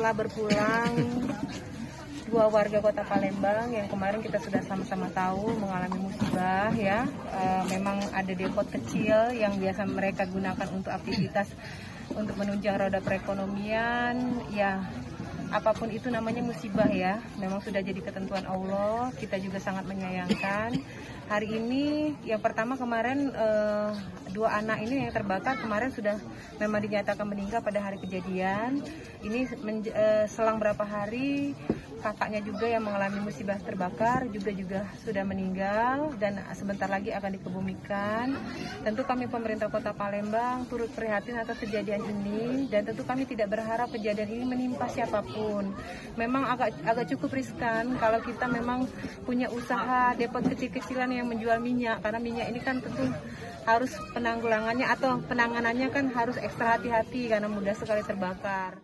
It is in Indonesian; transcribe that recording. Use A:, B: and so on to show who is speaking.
A: telah berpulang dua warga Kota Palembang yang kemarin kita sudah sama-sama tahu mengalami musibah ya. Memang ada depot kecil yang biasa mereka gunakan untuk aktivitas untuk menunjang roda perekonomian ya. Apapun itu namanya musibah ya, memang sudah jadi ketentuan Allah, kita juga sangat menyayangkan. Hari ini yang pertama kemarin dua anak ini yang terbakar kemarin sudah memang dinyatakan meninggal pada hari kejadian. Ini selang berapa hari kakaknya juga yang mengalami musibah terbakar juga sudah meninggal dan sebentar lagi akan dikebumikan. Tentu kami pemerintah Kota Palembang turut prihatin atas kejadian ini dan tentu kami tidak berharap kejadian ini menimpa siapapun. Memang agak cukup riskan kalau kita memang punya usaha depot kecil-kecilan yang menjual minyak, karena minyak ini kan tentu harus penanggulangannya atau penanganannya kan harus ekstra hati-hati karena mudah sekali terbakar.